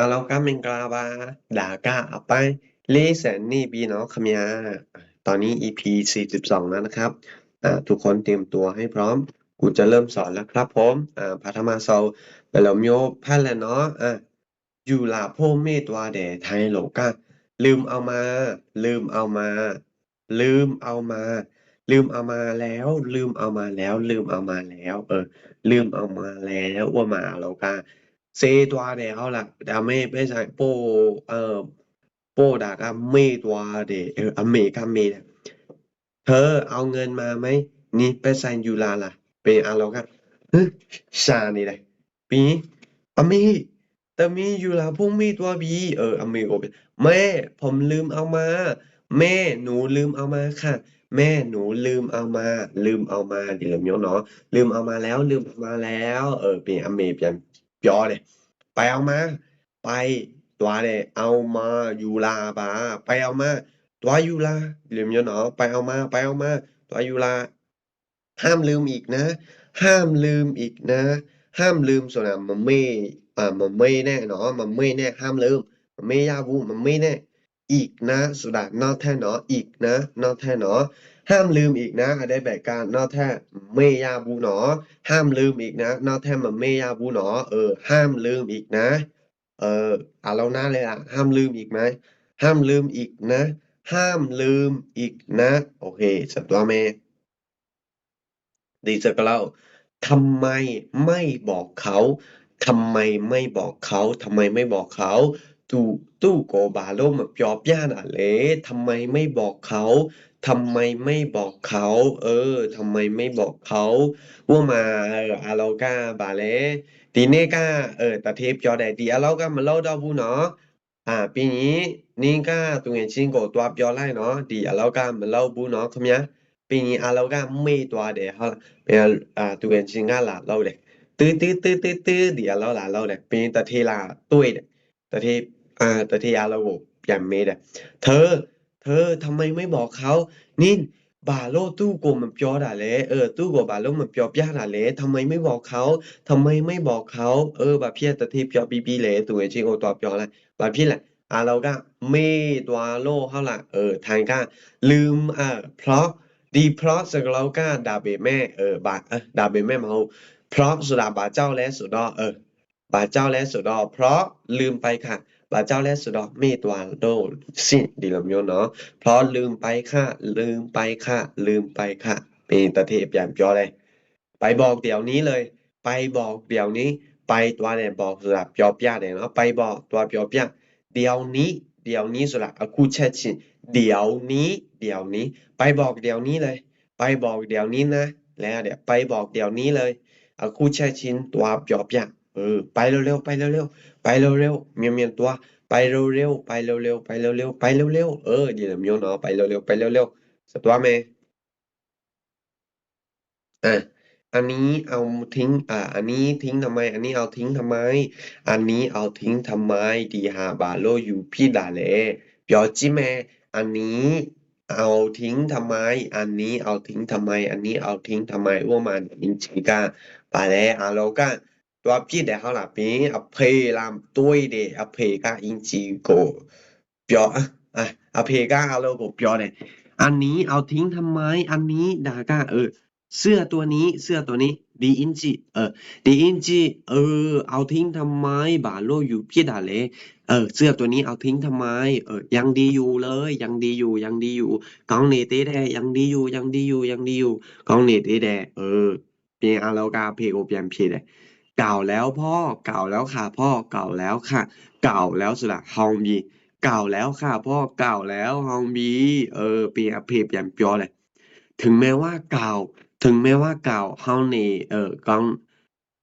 เรากำลังกลาบาด่ากาเอาไปเลแสนนี่ปีเนาะคำยาตอนนี้ EP 42แล้วนะครับทุกคนเตรียมตัวให้พร้อมกูจะเริ่มสอนแล้วครับผมพัทมาเซาเปลโมโยพันแล้วเนาะอยู่ลาโพเมตัวเดไทยโหลกาลืมเอามาลืมเอามาลืมเอามาลืมเอามาแล้วลืมเอามาแล้วลืมเอามาแล้วลืมเอามาแล้วว่ามาเรากาเซตัวเดเขาล่ะดาไม่ใช่โปดากาเมตัวเดอเมกาเมเนี่ยเธอเอาเงินมาไหมนี่ไปใส่ยูลาล่ะเป็นเรากาฮึชานี่เลยปีนี้อเมแต่มียูลาพวกมีตัวบีอเมโอเปแม่ผมลืมเอามาแม่หนูลืมเอามาค่ะแม่หนูลืมเอามาลืมเอามาเดี๋ยวเนาะลืมเอามาแล้วลืมเอามาแล้วเป็นอเมเปลี่ยนยอเลยไปเอามาไปตัวเลยเอามายูลาบาไปเอามาตัวยูลาเดี๋ยวเนาะไปเอามาไปเอามาตัวยูลาห้ามลืมอีกนะห้ามลืมอีกนะห้ามลืมส่วนมันไม่มันไม่แน่เนาะมันไม่แน่ห้ามลืมมันไม่ยาวูมันไม่แน่อีกนะสุดานอกแท้เนาะอีกนะนอกแท้เนาะห้ามลืมอีกนะได้แบบการนอกแท้ไม่ยาบูเนาะห้ามลืมอีกนะนอกแท้มันไม่ยาบูเนาะห้ามลืมอีกนะเออเราหน้าเลยห้ามลืมอีกไหมห้ามลืมอีกนะห้ามลืมอีกนะโอเคสัตว์ตัวเม ดีเจก็เล่าทำไมไม่บอกเขาทำไมไม่บอกเขาทำไมไม่บอกเขาตู้ตู้โกบาโลมาปยอบย่านอะเลทำไมไม่บอกเขาทำไมไม่บอกเขาทำไมไม่บอกเขาว่ามาอาเราก้าบาเลตีเนก้าตะเทปจอแดดีอาเราก้ามาเล่าดอบูเนาะปีนี้นี่ก้าตุงเงินชิงโกตัวปยอไล่เนาะดีอาเราก้ามาเล่าบูเนาะคำนี้ปีนี้อาเราก้าไม่ตัวเดียวเป็นตุเงินชิงก้าหลาเล่าเลยตื้อดีอาเราหลาเล่าเลยปีนี้ตะเทลาตุ้ยเนี่ยตะเทตะเทอาเราโบอย่างเมดเธอเธอทำไมไม่บอกเขานี่บาโลตู้โกมันปยอด่าเลยตู้โกบาโลมันปยอบย่าด่าเลยทำไมไม่บอกเขาทำไมไม่บอกเขาบาเพียตะเทปยอบีเลยตัวจริงโอตัวปยออะไรบาพี่แหละเราก็ไม่ตัวโลเท่าไหร่ทางก็ลืมเพราะดีเพราะสกเราก็ดาเบแม่บาดาเบแม่เมาเพราะสุดาบาเจ้าและสุดอบาเจ้าและสุดอเพราะลืมไปค่ะบาเจ้าและสุดอไม่ตัวโดสิดีลำโยเนาะเพราะลืมไปค่ะลืมไปค่ะลืมไปค่ะเป็นตะเทพอย่างเดียวเลยไปบอกเดี๋ยวนี้เลยไปบอกเดี๋ยวนี้ไปตัวเนี่ยบอกสำหรับยอบยาเนี่ยเนาะไปบอกตัวยอบยาเดี๋ยวนี้เดี๋ยวนี้สำหรับกูเช็ดชิเดี๋ยวนี้เดี๋ยวนี้ไปบอกเดี๋ยวนี้เลยไปบอกเดี๋ยวนี้นะแล้วเดี๋ยวไปบอกเดี๋ยวนี้เลยกูเช็ดชินตัวยอบยาไปเร็วๆไปเร็วๆไปเร็วๆเมียนตัว ไปเร็วๆไปเร็วๆไปเร็วๆไปเร็วๆเดี๋ยวมีเนาะไปเร็วๆไปเร็วๆสตัวเมอ่ะอันนี้เอาทิ้งอันนี้ทิ้งทำไมอันนี้เอาทิ้งทำไมอันนี้เอาทิ้งทำไมดีหาบาโลอยู่พี่ด่าเลยเปียวจิแมอันนี้เอาทิ้งทำไมอันนี้เอาทิ้งทำไมอันนี้เอาทิ้งทำไมว่ามันอินชิกาไปแล้วโลกาตัวพี่เดี๋ยวเขาหลับปีอเพลามตุ้ยเดอเพกาอินจิโกเปียวอเพกาโลโกเปียวเนี่ยอันนี้เอาทิ้งทำไมอันนี้ดากาเสื้อตัวนี้ดีอินจิดีอินจิเอาทิ้งทำไมบาโลอยู่พี่ด่าเลยเสื้อตัวนี้เอาทิ้งทำไมยังดีอยู่เลยยังดีอยู่ยังดีอยู่กองเนเต้แดยังดีอยู่ยังดีอยู่ยังดีอยู่กองเนเต้แดเปียอาเรากาเพโอเปียนเพเดเก่าแล้วพ่อเก่าแล้วค่ะพ่อเก่าแล้วค่ะเก่าแล้วสุดละฮองบีเก่าแล้วค่ะพ่อเก่าแล้วฮองบีเปียเพเปียนเปียวเลยถึงแม้ว่าเก่า ถึงแม้ว่าเก่าเฮานี่講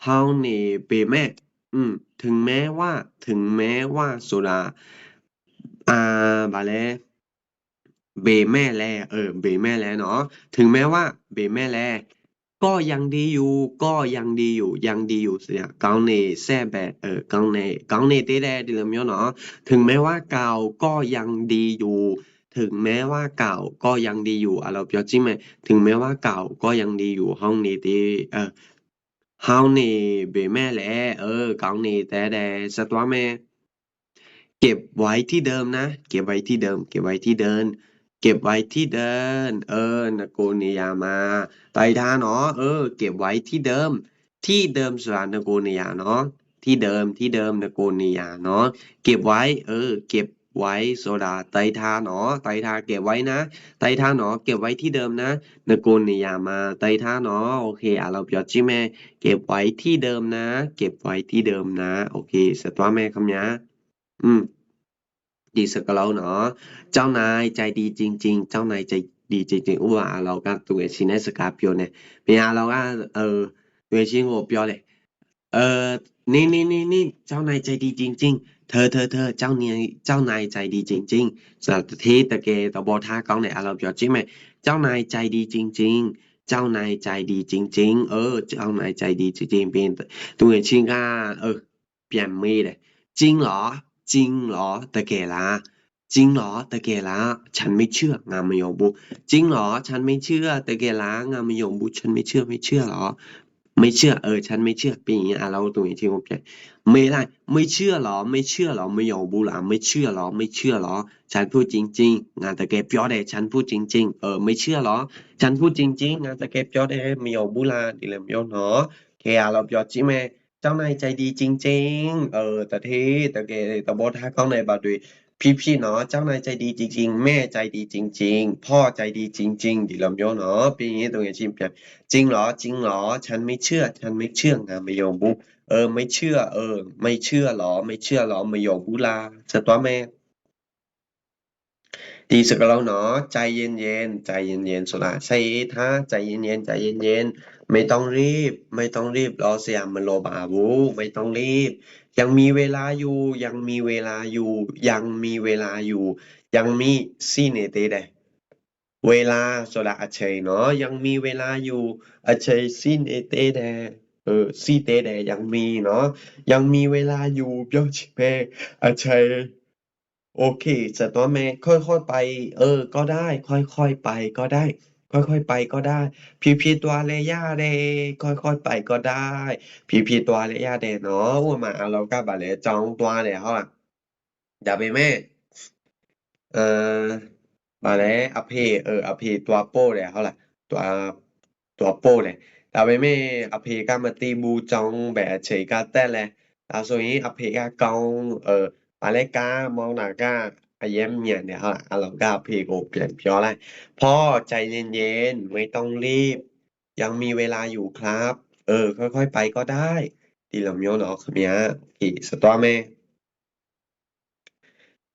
เฮานี่เป็นแม่อืมถึงแม้ว่าถึงแม้ว่าสุราบาแลเบแม่แลเบแม่แลเนาะถึงแม้ว่าเบแม่แลก็ยังดีอยู่ก็ยังดีอยู่ยังดีอยู่เสียကောင်းနေဆက်ပဲကောင်းနေသေးတယ်ဒီလိုမျိုးเนาะถึงแม้ว่าเก่าก็ยังดีอยู่ถึงแม้ว่าเก่าก็ยังดีอยู่เราပြောကြည့်မယ်ถึงแม้ว่าเก่าก็ยังดีอยู่ဟောင်းနေသေးဟောင်းနေပေမဲ့လည်းကောင်းနေသေးတယ်ဆက်သွားမယ် เก็บไว้ที่เดิมนะเก็บไว้ที่เดิมเก็บไว้ที่เดินเก็บไว้ที่เดินนะโกเนียมาไตท่าเนาะเก็บไว้ที่เดิมที่เดิมสระนะโกเนียเนาะที่เดิมที่เดิมนะโกเนียเนาะเก็บไว้เก็บไว้โซดาไตท่าเนาะไตท่าเก็บไว้นะไตท่าเนาะเก็บไว้ที่เดิมนะนะโกเนียมาไตท่าเนาะโอเคเราเปียวจิแม่เก็บไว้ที่เดิมนะเก็บไว้ที่เดิมนะโอเคสตว่าแม่คำเนี้ยดีสักแล้วเนาะเจ้านายใจดีจริงๆเจ้านายใจดีจริงๆ哇เราก็ตัวเองชินให้สกาเปียวเนี่ยเป็นไงเราก็ตัวเองชินโอเปียวเลยเออนี่เจ้านายใจดีจริงๆเธอเจ้านายใจดีจริงๆสำหรับที่ตะเกตะบอท่าก้องเนี่ยเราเปียวจริงไหมเจ้านายใจดีจริงๆเจ้านายใจดีจริงๆเจ้านายใจดีจริงๆเป็นตัวเองชินก็เปลี่ยนไม่เลย จริงเหรอจริงเหรอตะเกล่ะจริงเหรอตะเกล่ะฉันไม่เชื่องามมยงบุจริงเหรอฉันไม่เชื่อตะเกล่ะงามมยงบุฉันไม่เชื่อเหรอไม่เชื่อฉันไม่เชื่อเป็นอย่างนี้เราตรงนี้ที่ผมเขียนไม่ได้ไม่เชื่อเหรอไม่เชื่อเหรอไม่ยงบุล่ะไม่เชื่อเหรอไม่เชื่อเหรอฉันพูดจริงๆงานตะเกပြောတယ်ฉันพูดจริงๆไม่เชื่อเหรอฉันพูดจริงๆงานตะเกပြောတယ်ไม่ยงบุล่ะဒီလိုမျိုးเนาะโอเคเราပြောကြည့်မယ် เจ้านายใจดีจริงๆแต่ที่ตะเกตะโบท่าข้างในบาดุยพี่ๆเนาะเจ้านายใจดีจริงๆแม่ใจดีจริงๆพ่อใจดีจริงๆดิลำโยเนาะปีนี้ตรงนี้ชิมเปียจริงเหรอจริงเหรอฉันไม่เชื่องานไม่ยอมบุไม่เชื่อไม่เชื่อเหรอไม่เชื่อเหรอไม่ยอมบุลาสตัวแม่ ดีสึกกับเราเนาะใจเย็นๆใจเย็นๆสุดาใช่ถ้าใจเย็นๆใจเย็นๆไม่ต้องรีบไม่ต้องรีบรอเสียมันโลบาบูไม่ต้องรีบยังมีเวลาอยู่ยังมีเวลาอยู่ยังมีเวลาอยู่ยังมีซีเนเตเดเวลาสุดาอัจเฉยเนาะยังมีเวลาอยู่อัจเฉยซีเนเตเดซีเตเดยังมีเนาะยังมีเวลาอยู่เปียวชิเปอัจเฉย โอเคจะต้อแม่ค่อยๆไปก็ได้ค่อยๆไปก็ได้ค่อยๆไปก็ได้皮皮多嘞呀嘞ค่อยๆไปก็ได้皮皮多嘞呀嘞เนาะว่ามาเราก็บัดเลยจองตัวเลยเฮาล่ะอย่าไปแม่เอ่อมาแล้วอเพตัวโป้เลยเฮาล่ะตัวตัวโป้เลยอย่าไปแม่อเพก็มาตีบูจองแบบเฉยก็แต่แหละ所以อเพก็講มาแล้วกามองหน้าก็อาเยี่ยมเนี่ยเดี๋ยวเฮาล่ะเราก็อเพก็เปลี่ยนเพียวแล้พ่อใจเย็นๆไม่ต้องรีบยังมีเวลาอยู่ครับค่อยๆไปก็ได้ดีแล้วမျိုးเนาะครับเนี่ยโอเคสตอแม่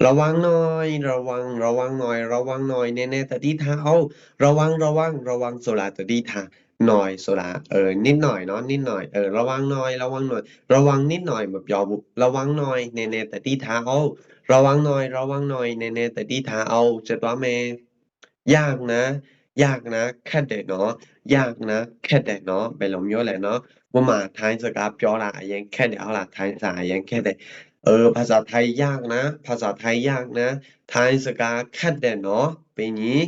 ระวังหน่อยระวังหน่อยแน่ๆตะดี้ทาเอาระวังโซลาตะดี้ทาหน่อยโซลานิดหน่อยเนาะนิดหน่อยระวังหน่อยระวังนิดหน่อยแบบยอบุระวังหน่อยแน่ๆตะดี้ทาเอาระวังหน่อยแน่ๆตะดี้ทาเอาจะตัวแม่ยากนะยากนะခက်တယ်เนาะยากนะခက်တယ်เนาะဘယ်လိုမျိုးလဲเนาะဥပမာထိုင်းစကားပြောတာအရင်ခက်တယ်ဟုတ်လားထိုင်းစာအရင်ခက်တယ် ภาษาไทยยากนะภาษาไทยยากนะไทยสกาคัดเด่นเนาะเป็นอย่างนี้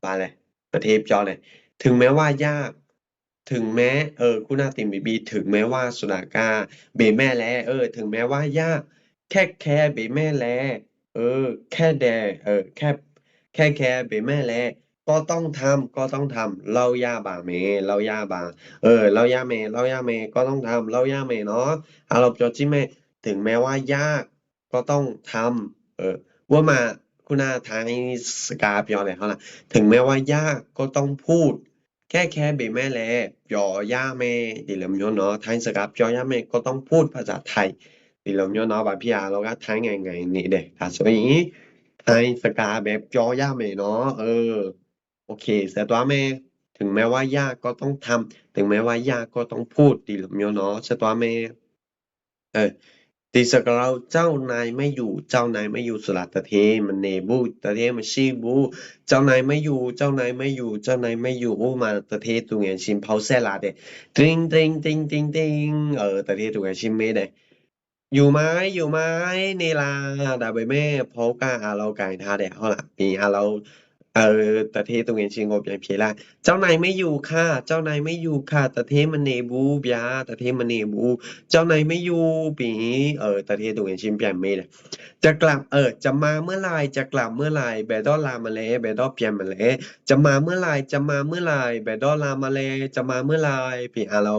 มาเลยประเทศจอเลยถึงแม้ว่ายากถึงแม้คุณอาติมบีบีถึงแม้ว่าสุดากาเบแม่แลถึงแม้ว่ายากแค่เบแม่แลแค่แดแค่เบแม่แลก็ต้องทำเราย่าบาเราย่าเมก็ต้องทำเราย่าเมเนาะอาเราจอจิเม ถึงแม้ว่ายากก็ต้องทำว่ามาคุณอาทางสกาเปียวอะไรเขาล่ะถึงแม้ว่ายากก็ต้องพูดแค่เบแม่แลยอย่าแม่ดิลมโยเนาะทางสกาเปียวย่าแม่ก็ต้องพูดภาษาไทยดิลมโยเนาะบาพี่อาเราก็ทางไงนี่เด็ก所以ทางสกาแบบยอย่าแม่เนาะโอเคเสร็จตัวแม่ถึงแม้ว่ายากก็ต้องทำถึงแม้ว่ายากก็ต้องพูดดิลมโยเนาะเสร็จตัวแม่ เออตีสกเราเจ้านายไม่อยู่สลัดตะเทมันเนบูตะเทมันชีบูเจ้านายไม่อยู่มาตะเทตุงเงินชิมเผาเสลาเดตริงตะเทตุงเงินชิมเมเดอยู่ไหมเนลาดาเบแม่พอก้าอาเราไก่ทาเดเอาล่ะปีอาเราเออตะเทตุงเงินชิงกบอย่างเพียละเจ้านายไม่อยู่ค่ะเจ้านายไม่อยู่ค่ะตะเทมันเนบูบยาตะเทมันเนบู เจ้านายไม่อยู่ปีนี้ตะเทตุงเงินชิมเปลี่ยนไม่เลย จะกลับจะมาเมื่อไหร่จะกลับเมื่อไหร่เบดอลามาเลเบดอเปียนมาเลจะมาเมื่อไหร่จะมาเมื่อไหร่เบดอลามาเลจะมาเมื่อไหร่พี่เรา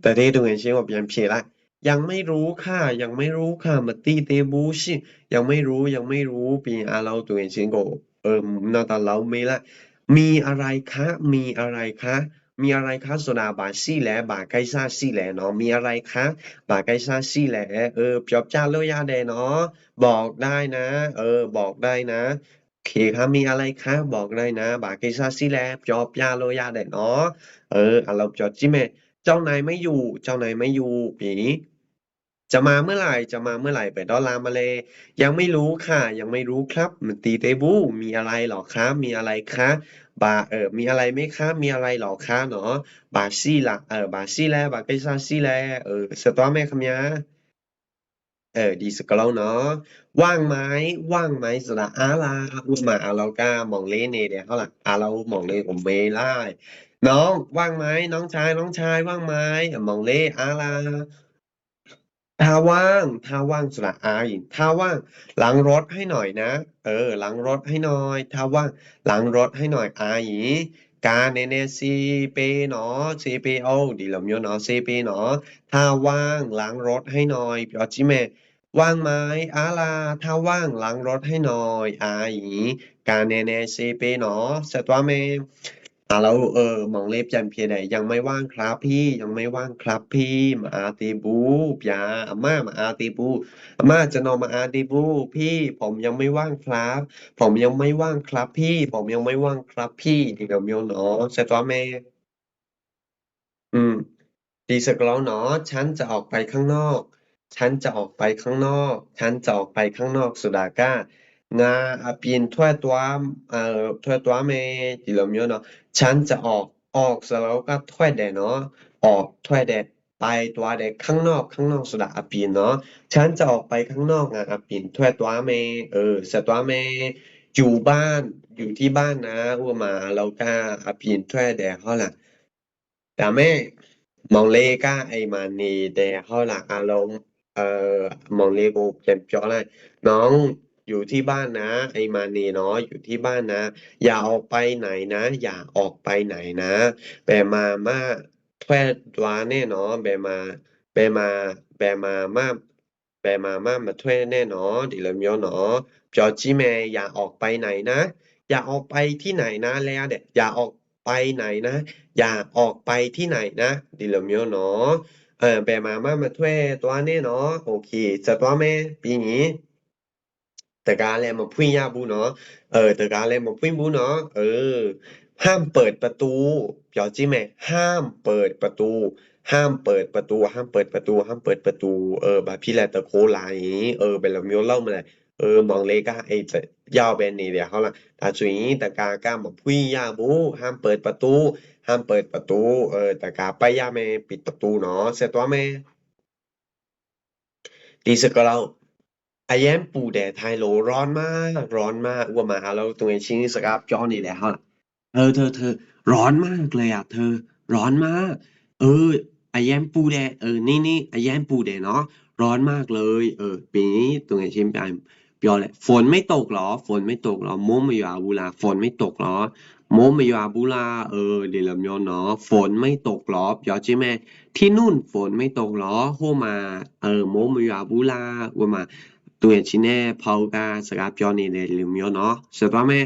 แต่ที่ตรงนี้ชื่อว่าเปลี่ยนเพละยังไม่รู้ค่ะยังไม่รู้ค่ะมาตีเตบูชิยังไม่รู้ยังไม่รู้พี่เราตรงนี้ชื่อก็นาตาเราไม่ละมีอะไรคะมีอะไรคะมีอะไรคะโซดาบาซี่แหละบาไกซ่าซี่แหละเนาะมีอะไรคะบาไกซ่าซี่แหละเปียบจ้าโลยาเดเนาะ บอกได้นะบอกได้นะโอเคครับมีอะไรครับบอกได้นะบากิซาซิแลจอบยาโลยาได้เนาะเราจอดจิเมเจ้านายไม่อยู่เจ้านายไม่อยู่ปีจะมาเมื่อไหร่จะมาเมื่อไหร่ไปดอลลาร์มาเลยยังไม่รู้ค่ะยังไม่รู้ครับมันตีเตบูมีอะไรหรอครับมีอะไรคะบามีอะไรไหมครับมีอะไรหรอคะเนาะบาซี่ล่ะบาซี่แลบากิซาซิแลสตอแม่คำยา ดีสกอลเนาะว่างไหมว่างไหมสระอาลาอุมาอาเราก้ามองเล่นเนี่ยเดี๋ยวเขาล่ะเรามองเล่นผมไม่ไล่น้องว่างไหมน้องชายว่างไหมมองเล่อาลาถ้าว่างสระอาอีกถ้าว่างล้างรถให้หน่อยนะล้างรถให้หน่อยถ้าว่างล้างรถให้หน่อยอาอีกาเนเนซีเปเนาะซีเปโอดีลมโยเนาะซีเปเนาะถ้าว่างล้างรถให้หน่อยพี่ออจิเม ว่างไหมอาลาถ้าว่างล้างรถให้หน่อยอาหยีการเนเนเซเปเนาะสตวาเมเรามองเล็บจันเพียใดยังไม่ว่างครับพี่ยังไม่ว่างครับพี่มาอาตีบูยาอาม่ามาอาตีบูอาม่าจะนอนมาอาตีบูพี่ผมยังไม่ว่างครับผมยังไม่ว่างครับพี่ผมยังไม่ว่างครับพี่ดีกับโยเนาะสตวาเม อืมดีสักแล้วเนาะฉันจะออกไปข้างนอกฉันจะออกไปข้างนอกฉันจะออกไปข้างนอกสุดาก้างาอาเปียนถ้วยตัวเอ่อถ้วยตัวเมดีลมเยอะเนาะฉันจะออกเสร็จแล้วก็ถ้วยแดดเนาะออกถ้วยแดดไปตัวแดดข้างนอกสุดาอาเปียนเนาะฉันจะออกไปข้างนอกงาอาเปียนถ้วยตัวเมเสร็จตัวเมอยู่บ้านอยู่ที่บ้านนะอ้วมาเราก็อาเปียนถ้วยแดดเขาล่ะ Dame, Monlega ai mà nì để họ là lôngมองเลโกเจ็บจ้อเลยน้องอยู่ที่บ้านนะไอ้มานีเนาะอยู่ที่บ้านนะอย่าออกไปไหนนะอย่าออกไปไหนนะแบมาแทวดวาแน่เนาะแบมาแบมามาแทวแน่เนาะดิเลมยอเนาะจอจิเมอย่าออกไปไหนนะอย่าออกไปที่ไหนนะแล้วเด็อย่าออกไปไหนนะอย่าออกไปที่ไหนนะดิเลมยอเนาะ bè mà thuê toán ấy nó ok sợ toán mẹ bị nhỉ แต่การแลมาพุ่งยาบูเนาะแต่การแลมาพุ่งบูเนาะห้ามเปิดประตูเปียวจี้แม่ห้ามเปิดประตูห้ามเปิดประตูห้ามเปิดประตูห้ามเปิดประตูบาพี่แลตะโคหลายเป็นลำโยเล่ามาเลยมองเลยก็ไอ้จะยาวเป็นนี่เดี๋ยวเขาล่ะถ้าสุยแต่กากล้ามาพุ่งยาบูห้ามเปิดประตูห้ามเปิดประตูแต่กาไปยาแม่ปิดประตูเนาะเสร็จตัวแม่ ดีสึกก็เราอาแย้มปูแดดไทยโหลร้อนมากร้อนมากอ้วมาแล้วตรงไอ้ชิ้นสครับจอนี่แหละฮะเธอร้อนมากเลยอ่ะเธอร้อนมากเอออาแย้มปูแดดนี่อาแย้มปูแดดเนาะร้อนมากเลยปีนี้ตรงไอ้ชิ้นไปเปียวแหละฝนไม่ตกเหรอฝนไม่ตกเหรอโมไม่อยู่อาบูลาฝนไม่ตกเหรอโมไม่อยู่อาบูลาเดี๋ยวลำยองเนาะฝนไม่ตกเหรอเปียวใช่ไหม ที่นู่นฝนไม่ตกเหรอโฮมา冇咪話烏啦會嘛對人錢呢泡噶สกับจอนี่เลยลืมยเนาะสุดว่าแม่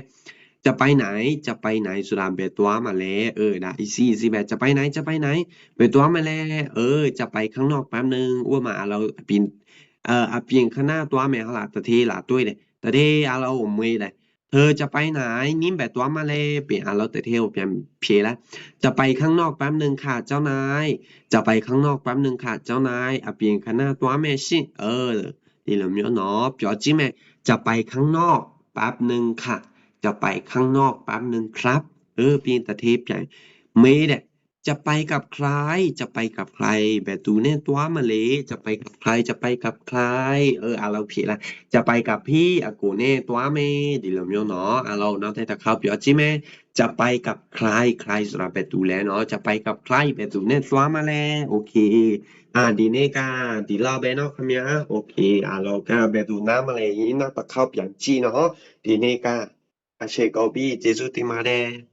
จะไปไหนจะไปไหนสุดาเบตัวมาแล้วนะอีซี่แบบจะไปไหนจะไปไหนเบตัวมาแล้วจะไปข้างนอกแป๊บนึงอ้วมาเราปีนอาปีนข้างหน้าตัวแม่เขาละตะเทละด้วยเลยตะเทเราไม่เลยเธอจะไปไหนนิ่มแบบตัวมาเลยเปลี่ยนเราแต่เที่ยวเปลี่ยนเพลแล้วจะไปข้างนอกแป๊บนึงค่ะเจ้านาย จะไปข้างนอกแป๊บหนึ่งค่ะเจ้านายเปลี่ยนคณะตัวแม่ชิดีแล้วเนาะ表姐妹จะไปข้างนอกแป๊บหนึ่งค่ะจะไปข้างนอกแป๊บหนึ่งครับเปลี่ยนตะเทปใหญ่ไม่ได้ จะไปกับใครจะไปกับใครแบบตูเนี่ยตัวมาเลยจะไปกับใครจะไปกับใครเราผิดละจะไปกับพี่อากูเนี่ยตัวเมดีแล้วမျိုးเนาะเราเนาะแต่ถ้าเขาပြောကြည့်မယ်จะไปกับใครใครสำหรับแบบตูแล้วเนาะจะไปกับใครแบบตูเนี่ยตัวมาแล้วโอเคဒီနေ့ကဒီလောက်ပဲเนาะခင်ဗျာโอเคအားလုံးကแบบตูနားမလဲရင်နောက်တစ်ခေါက်ပြန်ကြည့်เนาะဒီနေ့ကအရှိကုန်ပြီကျေးဇူးတင်ပါတယ်